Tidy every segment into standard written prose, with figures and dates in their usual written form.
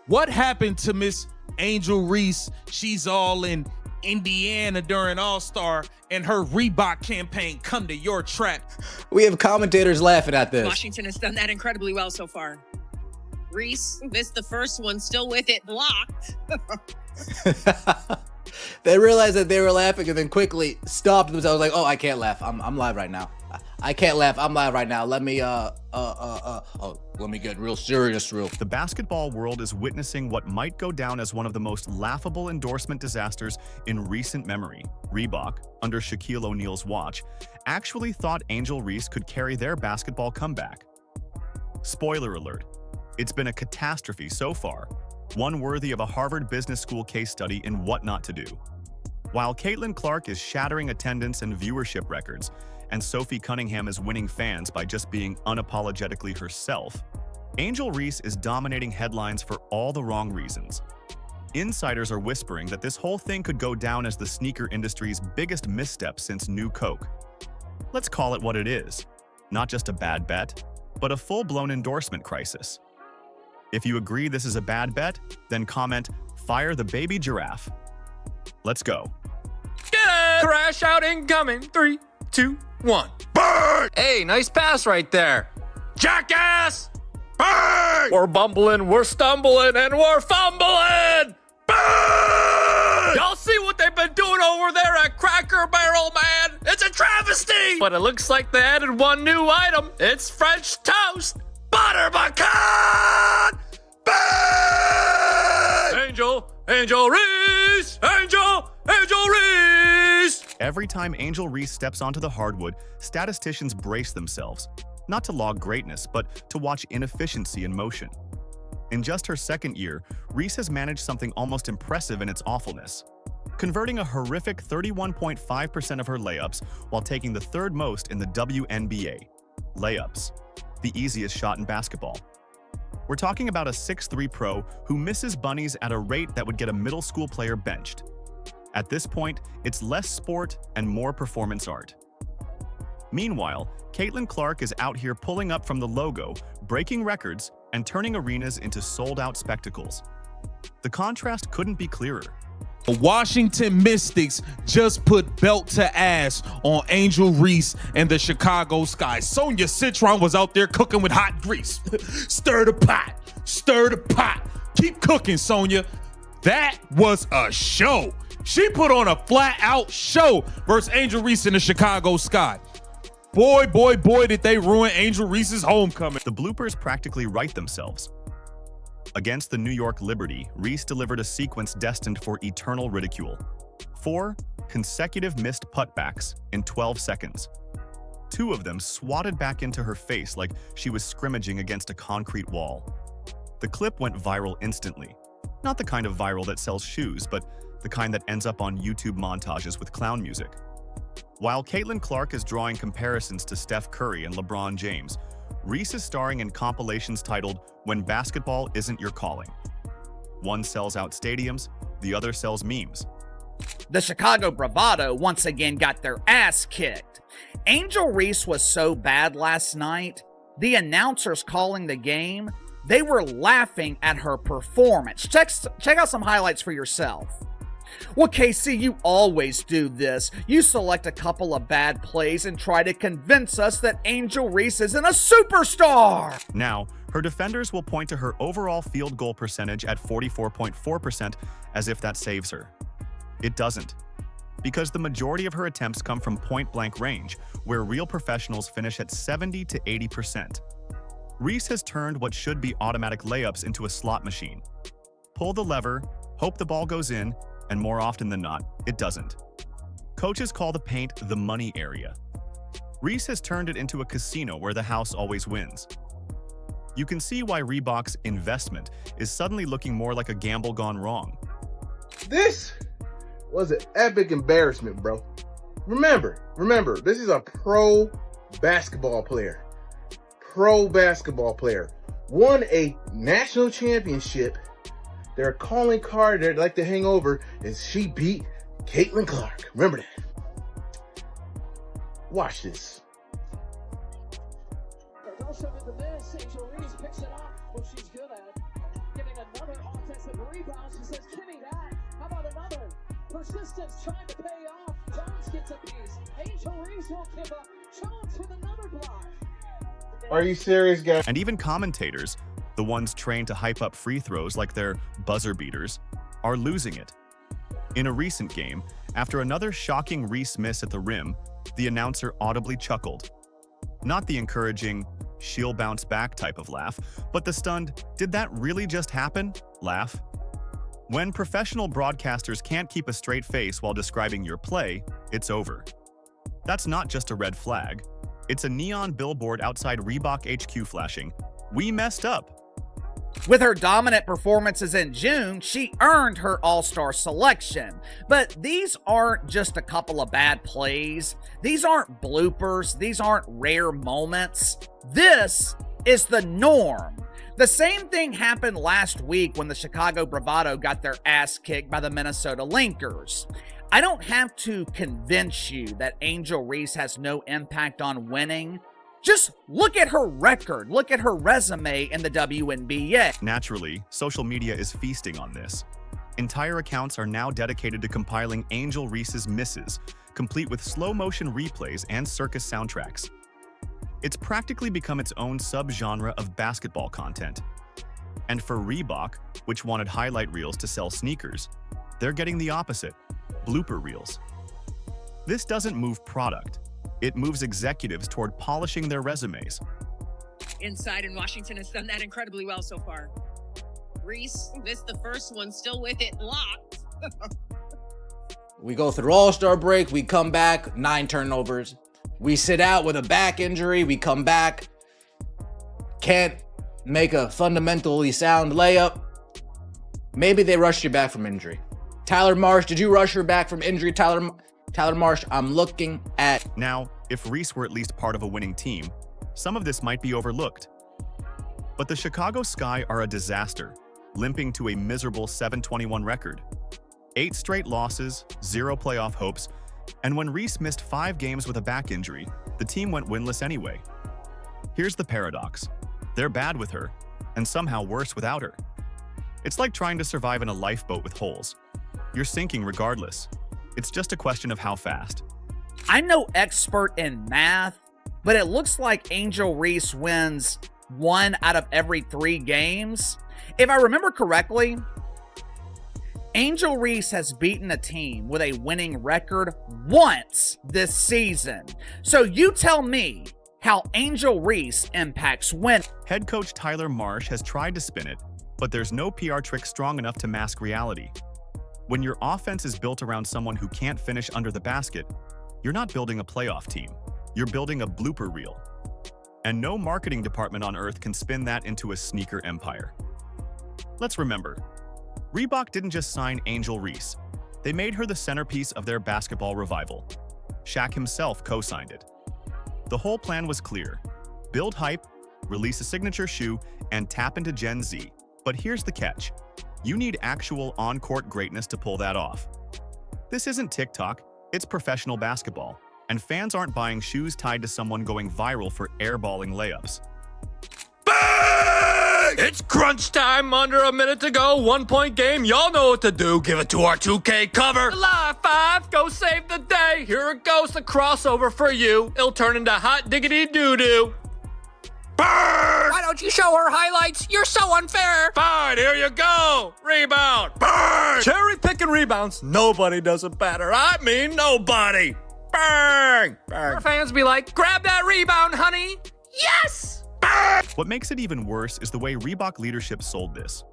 What happened to Miss Angel Reese? She's all in Indiana during All-Star, and her Reebok campaign come to your trap. We have commentators laughing at this. Washington has done that incredibly well so far. Reese missed the first one, still with it blocked. They realized that they were laughing and then quickly stopped themselves like, oh, I can't laugh. I'm live right now. I can't laugh. I'm live right now. Let me let me get real serious real. The basketball world is witnessing what might go down as one of the most laughable endorsement disasters in recent memory. Reebok, under Shaquille O'Neal's watch, actually thought Angel Reese could carry their basketball comeback. Spoiler alert, it's been a catastrophe so far, one worthy of a Harvard Business School case study in what not to do. While Caitlin Clark is shattering attendance and viewership records, and Sophie Cunningham is winning fans by just being unapologetically herself, Angel Reese is dominating headlines for all the wrong reasons. Insiders are whispering that this whole thing could go down as the sneaker industry's biggest misstep since New Coke. Let's call it what it is. Not just a bad bet, but a full-blown endorsement crisis. If you agree this is a bad bet, then comment, "Fire the baby giraffe." Let's go. Get it! Crash out incoming. 3, 2, 1. Burn! Hey, nice pass right there. Jackass! Burn! We're bumbling, we're stumbling, and we're fumbling! Burn! Y'all see what they've been doing over there at Cracker Barrel, man? It's a travesty! But it looks like they added one new item. It's French toast. Butter pecan! Burn! Angel Reese! Angel Reese! Every time Angel Reese steps onto the hardwood, statisticians brace themselves, not to log greatness, but to watch inefficiency in motion. In just her second year, Reese has managed something almost impressive in its awfulness, converting a horrific 31.5% of her layups while taking the third most in the WNBA. Layups, the easiest shot in basketball. We're talking about a 6'3" pro who misses bunnies at a rate that would get a middle school player benched. At this point, it's less sport and more performance art. Meanwhile, Caitlin Clark is out here pulling up from the logo, breaking records, and turning arenas into sold-out spectacles. The contrast couldn't be clearer. The Washington Mystics just put belt to ass on Angel Reese and the Chicago Sky. Sonia Citron was out there cooking with hot grease. Stir the pot, stir the pot. Keep cooking, Sonia. That was a show. She put on a flat-out show versus Angel Reese and the Chicago Sky. Boy, did they ruin Angel Reese's homecoming. The bloopers practically write themselves. Against the New York Liberty, Reese delivered a sequence destined for eternal ridicule. 4 consecutive missed putbacks in 12 seconds. 2 of them swatted back into her face like she was scrimmaging against a concrete wall. The clip went viral instantly. Not the kind of viral that sells shoes, but the kind that ends up on YouTube montages with clown music. While Caitlin Clark is drawing comparisons to Steph Curry and LeBron James, Reese is starring in compilations titled "When Basketball Isn't Your Calling." One sells out stadiums, the other sells memes. The Chicago Bravado once again got their ass kicked. Angel Reese was so bad last night, the announcers calling the game, they were laughing at her performance. Check out some highlights for yourself. Well, KC, you always do this. You select a couple of bad plays and try to convince us that Angel Reese isn't a superstar. Now, her defenders will point to her overall field goal percentage at 44.4% as if that saves her. It doesn't, because the majority of her attempts come from point-blank range, where real professionals finish at 70 to 80%. Reese has turned what should be automatic layups into a slot machine. Pull the lever, hope the ball goes in, and more often than not, it doesn't. Coaches call the paint the money area. Reese has turned it into a casino where the house always wins. You can see why Reebok's investment is suddenly looking more like a gamble gone wrong. This was an epic embarrassment, bro. Remember, this is a pro basketball player. Won a national championship. Their calling card they'd like to hang over is she beat Caitlin Clark. Remember that. Watch this. There's also in the miss, Angel Reese picks it up, what she's good at, getting a Another offensive rebound. She says, "Give me that." How about another? Persistence trying to pay off. Jones gets a piece. Angel Reese won't give up. Jones with another block. Are you serious, guys? And even commentators, the ones trained to hype up free throws like they're buzzer beaters, are losing it. In a recent game, after another shocking Reese miss at the rim, the announcer audibly chuckled. Not the encouraging, she'll bounce back type of laugh, but the stunned, did that really just happen laugh. When professional broadcasters can't keep a straight face while describing your play, it's over. That's not just a red flag. It's a neon billboard outside Reebok HQ flashing, "We messed up." With her dominant performances in June, she earned her All-Star selection. But these aren't just a couple of bad plays. These aren't bloopers. These aren't rare moments. This is the norm. The same thing happened last week when the Chicago Bravado got their ass kicked by the Minnesota Linkers. I don't have to convince you that Angel Reese has no impact on winning. Just look at her record, look at her resume in the WNBA. Naturally, social media is feasting on this. Entire accounts are now dedicated to compiling Angel Reese's misses, complete with slow-motion replays and circus soundtracks. It's practically become its own subgenre of basketball content. And for Reebok, which wanted highlight reels to sell sneakers, they're getting the opposite, blooper reels. This doesn't move product. It moves executives toward polishing their resumes. Inside, and Washington has done that incredibly well so far. Reese missed the first one, still with it locked. We go through All-Star break. We come back, 9 turnovers. We sit out with a back injury. We come back, can't make a fundamentally sound layup. Maybe they rushed you back from injury. Tyler Marsh, did you rush her back from injury? Tyler Marsh, I'm looking at. Now, if Reese were at least part of a winning team, some of this might be overlooked. But the Chicago Sky are a disaster, limping to a miserable 7-21 record. 8 straight losses, 0 playoff hopes, and when Reese missed 5 games with a back injury, the team went winless anyway. Here's the paradox. They're bad with her, and somehow worse without her. It's like trying to survive in a lifeboat with holes. You're sinking regardless. It's just a question of how fast. I'm no expert in math, but it looks like Angel Reese wins 1 out of every 3 games. If I remember correctly, Angel Reese has beaten a team with a winning record once this season. So you tell me how Angel Reese impacts win. Head coach Tyler Marsh has tried to spin it, but there's no PR trick strong enough to mask reality. When your offense is built around someone who can't finish under the basket, you're not building a playoff team. You're building a blooper reel. And no marketing department on earth can spin that into a sneaker empire. Let's remember, Reebok didn't just sign Angel Reese. They made her the centerpiece of their basketball revival. Shaq himself co-signed it. The whole plan was clear. Build hype, release a signature shoe, and tap into Gen Z. But here's the catch. You need actual on-court greatness to pull that off. This isn't TikTok, it's professional basketball, and fans aren't buying shoes tied to someone going viral for airballing layups. Bang! It's crunch time, under a minute to go, 1-point game, y'all know what to do, give it to our 2K cover. Live 5, go save the day, here it goes, a crossover for you, it'll turn into hot diggity doo-doo. Burn! Why don't you show her highlights? You're so unfair. Fine, here you go. Rebound. Burn! Cherry picking rebounds. Nobody does it better. I mean, nobody. Bang! Bang. Our fans be like, grab that rebound, honey. Yes! Bang! What makes it even worse is the way Reebok leadership sold this.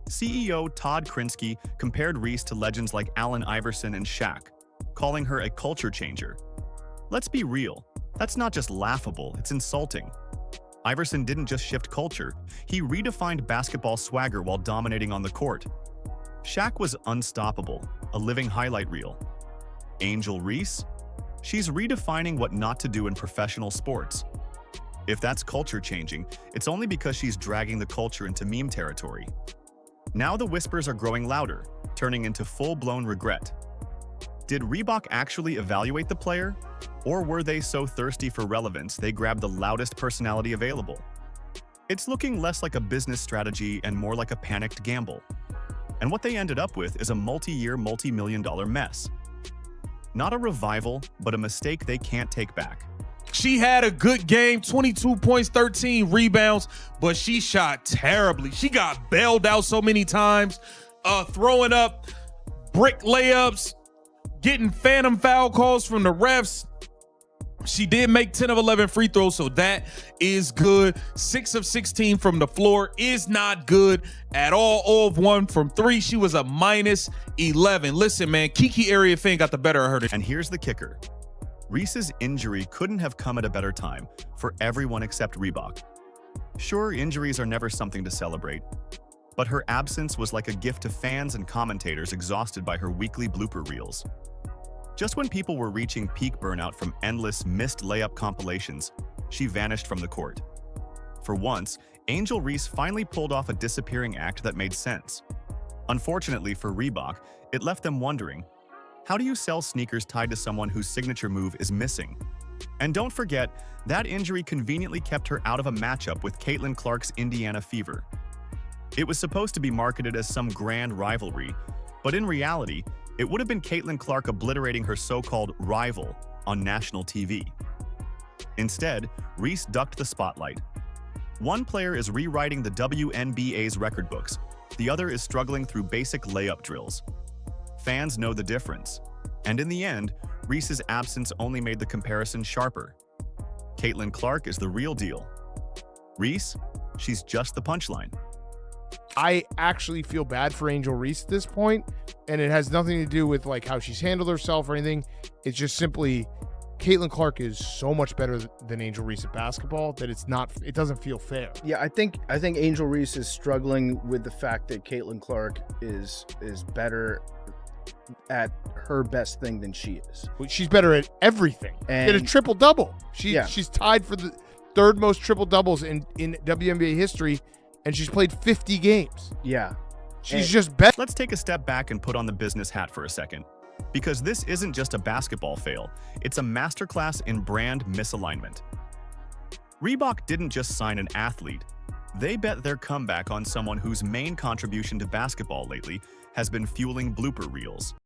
CEO Todd Krinsky compared Reese to legends like Allen Iverson and Shaq, calling her a culture changer. Let's be real. That's not just laughable, it's insulting. Iverson didn't just shift culture, he redefined basketball swagger while dominating on the court. Shaq was unstoppable, a living highlight reel. Angel Reese? She's redefining what not to do in professional sports. If that's culture changing, it's only because she's dragging the culture into meme territory. Now the whispers are growing louder, turning into full-blown regret. Did Reebok actually evaluate the player? Or were they so thirsty for relevance they grabbed the loudest personality available? It's looking less like a business strategy and more like a panicked gamble. And what they ended up with is a multi-year, multi-million-dollar mess. Not a revival, but a mistake they can't take back. She had a good game, 22 points, 13 rebounds, but she shot terribly. She got bailed out so many times, throwing up brick layups, getting phantom foul calls from the refs. She did make 10 of 11 free throws, so that is good. 6 of 16 from the floor is not good at all. 0 of 1 from 3. She was a minus 11. Listen, man, Kiki Area Finn got the better of her. And here's the kicker. Reese's injury couldn't have come at a better time for everyone except Reebok. Sure, injuries are never something to celebrate, but her absence was like a gift to fans and commentators exhausted by her weekly blooper reels. Just when people were reaching peak burnout from endless missed layup compilations, she vanished from the court. For once, Angel Reese finally pulled off a disappearing act that made sense. Unfortunately for Reebok, it left them wondering, how do you sell sneakers tied to someone whose signature move is missing? And don't forget, that injury conveniently kept her out of a matchup with Caitlin Clark's Indiana Fever. It was supposed to be marketed as some grand rivalry, but in reality, it would have been Caitlin Clark obliterating her so-called rival on national TV. Instead, Reese ducked the spotlight. One player is rewriting the WNBA's record books, the other is struggling through basic layup drills. Fans know the difference, and in the end, Reese's absence only made the comparison sharper. Caitlin Clark is the real deal. Reese, she's just the punchline. I actually feel bad for Angel Reese at this point, and it has nothing to do with like how she's handled herself or anything. It's just simply Caitlin Clark is so much better than Angel Reese at basketball that it doesn't feel fair. Yeah, I think Angel Reese is struggling with the fact that Caitlin Clark is better at her best thing than she is. She's better at everything. And she had a triple double. She's tied for the third most triple doubles in WNBA history, and she's played 50 games. Yeah. She's just better. Let's take a step back and put on the business hat for a second. Because this isn't just a basketball fail, it's a masterclass in brand misalignment. Reebok didn't just sign an athlete. They bet their comeback on someone whose main contribution to basketball lately has been fueling blooper reels.